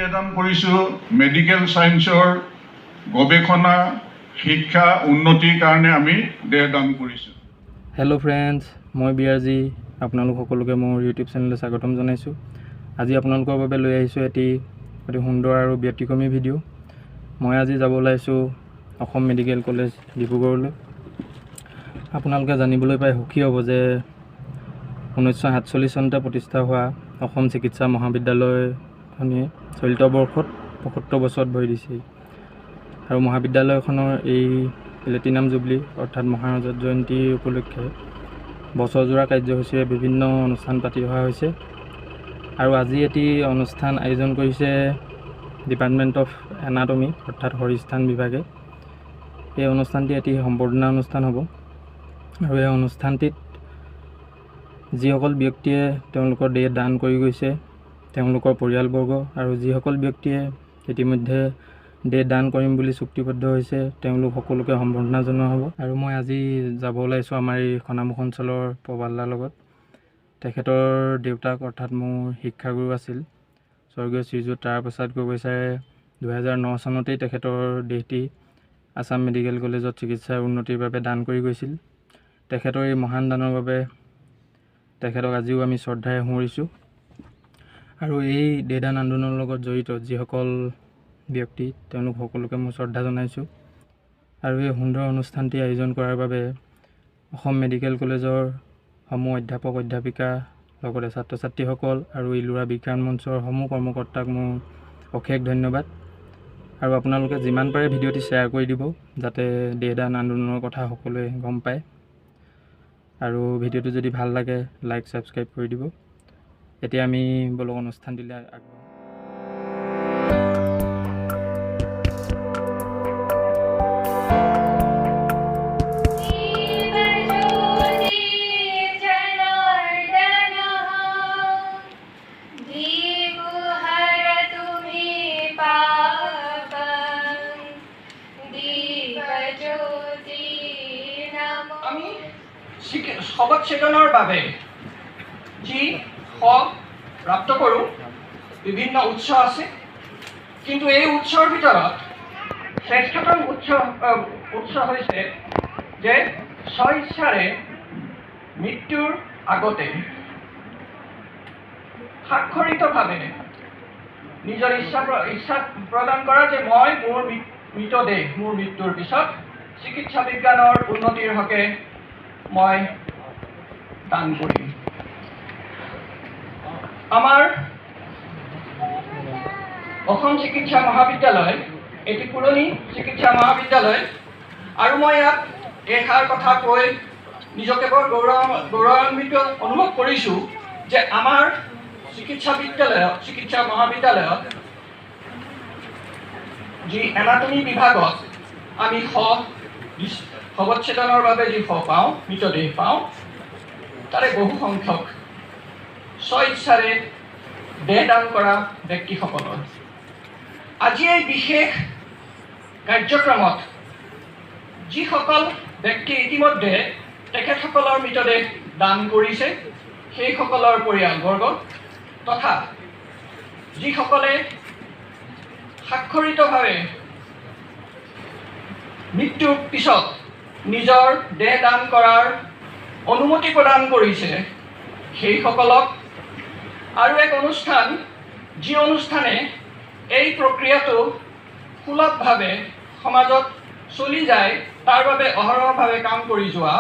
দেহদান কৰিছোঁ মেডিকেল সায়েন্সৰ গৱেষণা শিক্ষা উন্নতিৰ কাৰণে আমি দেহদান কৰিছোঁ। হেল্ল' ফ্ৰেণ্ডছ, মই বিআৰজি আপোনালোক সকলোকে মোৰ ইউটিউব চেনেললৈ স্বাগতম জনাইছোঁ। আজি আপোনালোকৰ বাবে লৈ আহিছোঁ অতি সুন্দৰ আৰু ব্যতিক্ৰমী ভিডিঅ'। মই আজি যাব ওলাইছোঁ অসম মেডিকেল কলেজ ডিব্ৰুগড়লৈ। আপোনালোকে জানিবলৈ পাই সুখী হ'ব যে 1947 চনতে প্ৰতিষ্ঠা হোৱা অসম চিকিৎসা মহাবিদ্যালয়খনে চলিত বৰ্ষত 75 বছৰত ভৰি দিছে। আৰু মহাবিদ্যালয়খনৰ এই প্লেটিনাম জুবলি অৰ্থাৎ মহাৰজত জয়ন্তী উপলক্ষে বছৰজোৰা কাৰ্যসূচীৰে বিভিন্ন অনুষ্ঠান পাতি অহা হৈছে। আৰু আজি এটি অনুষ্ঠান আয়োজন কৰিছে ডিপাৰ্টমেণ্ট অফ এনাটমি অৰ্থাৎ শৰীৰস্থান বিভাগে। এই অনুষ্ঠানটি এটি সম্বৰ্ধনা অনুষ্ঠান হ'ব। আৰু এই অনুষ্ঠানটিত যিসকল ব্যক্তিয়ে তেওঁলোকৰ দেহ দান কৰি গৈছে, তেওঁলোকৰ পৰিয়ালবৰ্গ আৰু যিসকল ব্যক্তিয়ে ইতিমধ্যে দেহ দান কৰিম বুলি চুক্তিবদ্ধ হৈছে, তেওঁলোক সকলোকে সম্বৰ্ধনা জনোৱা হ'ব। আৰু মই আজি যাব ওলাইছোঁ আমাৰ এই খনামুখ অঞ্চলৰ প্ৰবালদাৰ লগত। তেখেতৰ দেউতাক অৰ্থাৎ মোৰ শিক্ষাগুৰু আছিল স্বৰ্গীয় শ্ৰীযুত তাৰপ্ৰসাদ গগৈ ছাৰে 2009 চনতেই তেখেতৰ দেহটি আছাম মেডিকেল কলেজত চিকিৎসাৰ উন্নতিৰ বাবে দান কৰি গৈছিল। তেখেতৰ এই মহান দানৰ বাবে তেখেতক আজিও আমি শ্ৰদ্ধাৰে সোঁৱৰিছোঁ। আৰু এই দেহদান আন্দোলনৰ লগত জড়িত যিসকল ব্যক্তি, তেওঁলোক সকলোকে মই শ্ৰদ্ধা জনাইছোঁ। আৰু এই সুন্দৰ অনুষ্ঠানটি আয়োজন কৰাৰ বাবে অসম মেডিকেল কলেজৰ সমূহ অধ্যাপক অধ্যাপিকা লগতে ছাত্ৰ ছাত্ৰীসকল আৰু ইলোৰা বিজ্ঞান মঞ্চৰ সমূহ কৰ্মকৰ্তাক মোৰ অশেষ ধন্যবাদ। আৰু আপোনালোকে যিমান পাৰে ভিডিঅ'টি শ্বেয়াৰ কৰি দিব, যাতে দেহদান আন্দোলনৰ কথা সকলোৱে গম পায়। আৰু ভিডিঅ'টো যদি ভাল লাগে লাইক ছাবস্ক্ৰাইব কৰি দিব। এতিয়া আমি বলক অনুষ্ঠান দিলে আগবাঢ়ো। আমি সবত চেতনৰ বাবে যি প্ৰাপ্ত কৰোঁ বিভিন্ন উৎস আছে, কিন্তু এই উৎসৰ ভিতৰত শ্ৰেষ্ঠতম উৎস হৈছে যে স্বইচ্ছাৰে মৃত্যুৰ আগতে স্বাক্ষৰিতভাৱে নিজৰ ইচ্ছা প্ৰদান কৰা যে মই মোৰ মৃতদেহ মোৰ মৃত্যুৰ পিছত চিকিৎসা বিজ্ঞানৰ উন্নতিৰ হকে মই দান কৰিম। আমাৰ অসম চিকিৎসা মহাবিদ্যালয় এটি পুৰণি চিকিৎসা মহাবিদ্যালয়। আৰু মই ইয়াত এষাৰ কথা কৈ নিজকে বৰ গৌৰৱান্বিত অনুভৱ কৰিছোঁ যে আমাৰ চিকিৎসা মহাবিদ্যালয়ত যি এনাটমি বিভাগত আমি সবচ্ছেদনৰ বাবে যি পাওঁ, মৃতদেহ পাওঁ, তাৰে বহু সংখ্যক স্বইচ্ছাৰে দেহদান কৰা ব্যক্তিসকলৰ আজি এই বিশেষ কাৰ্যক্ৰমত যিসকল ব্যক্তি ইতিমধ্যে তেখেতসকলৰ মৃতদেহ দান কৰিছে, সেইসকলৰ পৰিয়ালবৰ্গ তথা যিসকলে স্বাক্ষৰিতভাৱে মৃত্যুৰ পিছত নিজৰ দেহ দান কৰাৰ অনুমতি প্ৰদান কৰিছে, সেইসকলক আৰু এক অনুষ্ঠান, যি অনুষ্ঠানে এই প্ৰক্ৰিয়াটো সুলভভাৱে সমাজত চলি যায়, তাৰ বাবে অহৰহভাৱে কাম কৰি যোৱা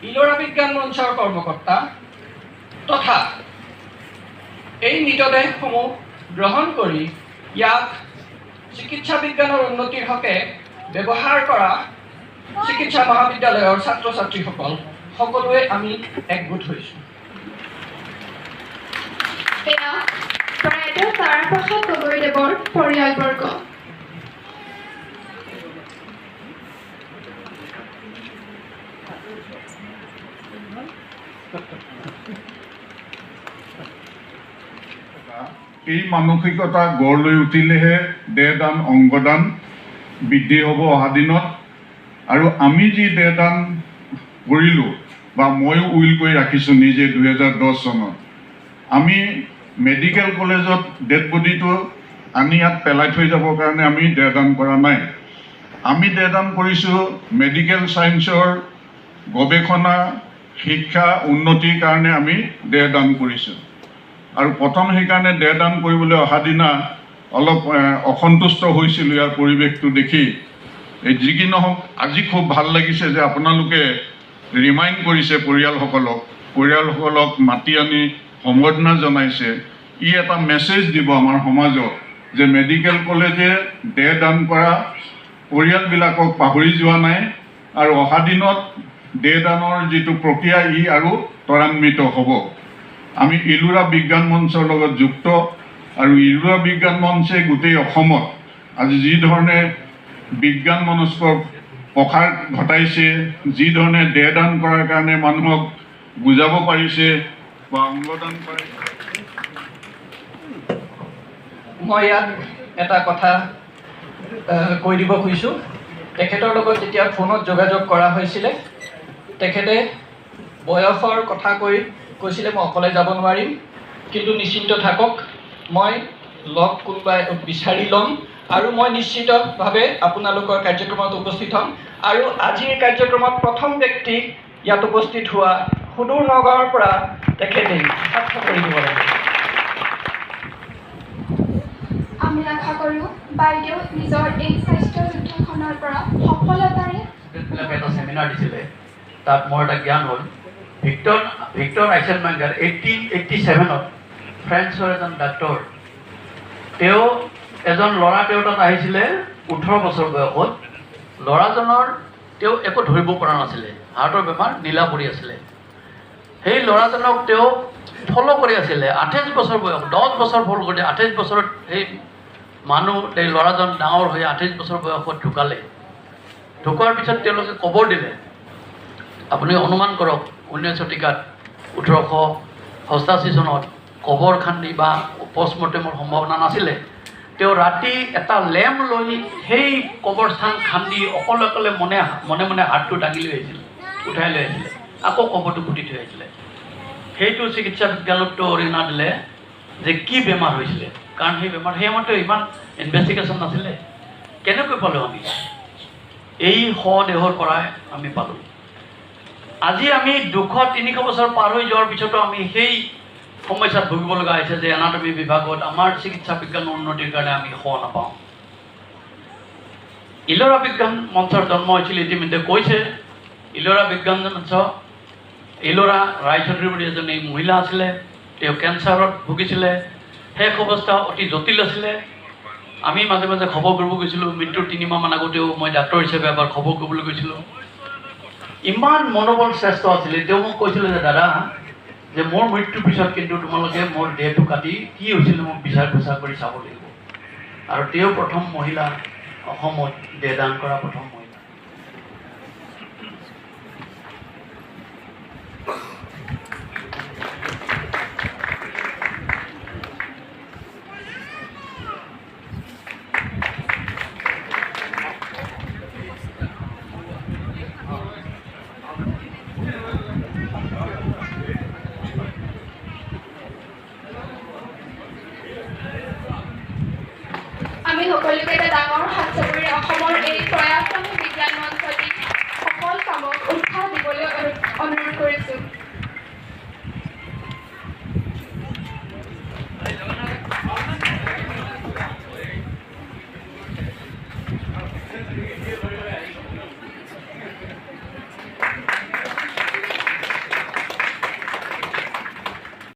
ইলোৰা বিজ্ঞান মঞ্চৰ কৰ্মকৰ্তা তথা এই মৃতদেহসমূহ গ্ৰহণ কৰি ইয়াক চিকিৎসা বিজ্ঞানৰ উন্নতিৰ হকে ব্যৱহাৰ কৰা চিকিৎসা মহাবিদ্যালয়ৰ ছাত্ৰ ছাত্ৰীসকল সকলোৱে আমি একগোট হৈছোঁ। প্ৰয়াত তাৰপ্ৰসাদ গগৈদেৱৰ পৰিয়ালবৰ্গ। এই মানসিকতা গঢ় লৈ উঠিলেহে দেহদান অংগদান বৃদ্ধি হ'ব অহা দিনত। আৰু আমি যি দেহদান কৰিলোঁ বা ময়ো উইল কৰি ৰাখিছোঁ নিজে 2010 চনত, আমি মেডিকেল কলেজত ডেড বডিটো আনি ইয়াত পেলাই থৈ যাবৰ কাৰণে আমি দেহদান কৰা নাই। আমি দেহদান কৰিছোঁ মেডিকেল ছায়েন্সৰ গৱেষণা শিক্ষা উন্নতিৰ কাৰণে আমি দেহদান কৰিছোঁ। আৰু প্ৰথম সেইকাৰণে দেহদান কৰিবলৈ অহা দিনা অলপ অসন্তুষ্ট হৈছিলোঁ ইয়াৰ পৰিৱেশটো দেখি। এই যি কি নহওক আজি খুব ভাল লাগিছে যে আপোনালোকে ৰিমাইণ্ড কৰিছে পৰিয়ালসকলক মাতি আনি সম্বৰ্ধনা জনাইছে। ই এটা মেছেজ দিব আমাৰ সমাজত যে মেডিকেল কলেজে দেহদান কৰা পৰিয়ালবিলাকক পাহৰি যোৱা নাই আৰু অহা দিনত দেহদানৰ যিটো প্ৰক্ৰিয়া ই আৰু ত্বৰান্বিত হ'ব। আমি ইলোৰা বিজ্ঞান মঞ্চৰ লগত যুক্ত আৰু ইলোৰা বিজ্ঞান মঞ্চে গোটেই অসমত আজি যি ধৰণে বিজ্ঞান মনস্কৰ প্ৰসাৰ ঘটাইছে, যি ধৰণে দেহদান কৰাৰ কাৰণে মানুহক বুজাব পাৰিছে বা অংগদান কৰে। মই ইয়াত এটা কথা কৈ দিব খুজিছোঁ। তেখেতৰ লগত যেতিয়া ফোনত যোগাযোগ কৰা হৈছিলে তেখেতে বয়সৰ কথা কৈছিলে মই অকলে যাব নোৱাৰিম, কিন্তু নিশ্চিন্ত থাকক, মই লগ কোনোবাই বিচাৰি ল'ম আৰু মই নিশ্চিতভাৱে আপোনালোকৰ কাৰ্যক্ৰমত উপস্থিত হ'ম। আৰু আজিৰ কাৰ্যক্ৰমত প্ৰথম ব্যক্তি ইয়াত উপস্থিত হোৱা সুদূৰ নগাঁৱৰ পৰা তেখেতে সাক্ষাৎ কৰি দিব লাগে। আমি আশা কৰোঁ বাইদেউ নিজৰ এই স্বাস্থ্য যুদ্ধখনৰ পৰা সফলতাৰে এটা ছেমিনাৰ দিছিলে, তাত মোৰ এটা জ্ঞান হ'ল ভিক্টৰ আইচেলমেংগাৰ 1887ত ফ্ৰেন্সৰ এজন ডাক্তৰ, তেওঁ এজন ল'ৰা তেওঁৰ তাত আহিছিলে 18 বছৰ বয়সত। ল'ৰাজনৰ তেওঁ একো ধৰিব পৰা নাছিলে, হাৰ্টৰ বেমাৰ, নীলা পৰি আছিলে। সেই ল'ৰাজনক তেওঁ ফ'ল' কৰি আছিলে 28 বছৰ বয়স, 10 বছৰ ফ'ল' কৰি 28 বছৰত সেই এই ল'ৰাজন ডাঙৰ হৈ 28 বছৰ বয়সত ঢুকালে। ঢুকোৱাৰ পিছত তেওঁলোকে কবৰ দিলে। আপুনি অনুমান কৰক 19 শতিকাত 1888 চনত কবৰ খান্দি বা পষ্টমৰ্টেমৰ সম্ভাৱনা নাছিলে। তেওঁ ৰাতি এটা লেম্প লৈ সেই কবৰস্থান খান্দি অকলে মনে মনে হাতটো দাঙি লৈ আহিছিল, উঠাই লৈ আহিছিলে, আকৌ কবৰটো পুতি থৈ আহিছিলে। সেইটো চিকিৎসা বিজ্ঞানতো অৰিহণা দিলে যে কি বেমাৰ হৈছিলে, কাৰণ সেই বেমাৰ সেই সময়তে ইমান ইনভেষ্টিগেশ্যন নাছিলে। কেনেকৈ পালোঁ আমি? এই শদেহৰ পৰাই আমি পালোঁ। আজি আমি 200-300 বছৰ পাৰ হৈ যোৱাৰ পিছতো আমি সেই সমস্যাত ভুগিব লগা হৈছে যে এনাটমী বিভাগত আমাৰ চিকিৎসা বিজ্ঞানৰ উন্নতিৰ কাৰণে আমি নাপাওঁ। ইলোৰা বিজ্ঞান মঞ্চৰ জন্ম হৈছিল, ইতিমধ্যে কৈছে। ইলোৰা বিজ্ঞান মঞ্চ, ইলোৰা ৰায়চৌধুৰী বুলি এজনী মহিলা আছিলে, তেওঁ কেঞ্চাৰত ভুগিছিলে, শেষ অৱস্থা অতি জটিল আছিলে। আমি মাজে মাজে খবৰ কৰিব গৈছিলোঁ, মৃত্যুৰ 3 মাহমান আগতেও মই ডাক্তৰ হিচাপে এবাৰ খবৰ কৰিবলৈ গৈছিলোঁ। ইমান মনোবল শ্ৰেষ্ঠ আছিলে। তেওঁ মোক কৈছিলে যে দাদা, যে মোৰ মৃত্যুৰ পিছত কিন্তু তোমালোকে মোৰ দেহটো কাটি কি হৈছিলে মোক বিচাৰ খোচাৰ কৰি চাব লাগিব। আৰু তেওঁ প্ৰথম মহিলা অসমত দেহদান কৰা প্ৰথম মহিলা। আমি সকলোকে এটা ডাঙৰ হাত চাপৰি অসমৰ এই প্ৰয়াসী বিজ্ঞান মঞ্চটি সফল কামক উৎসাহ দিবলৈ অনুৰোধ কৰিছোঁ।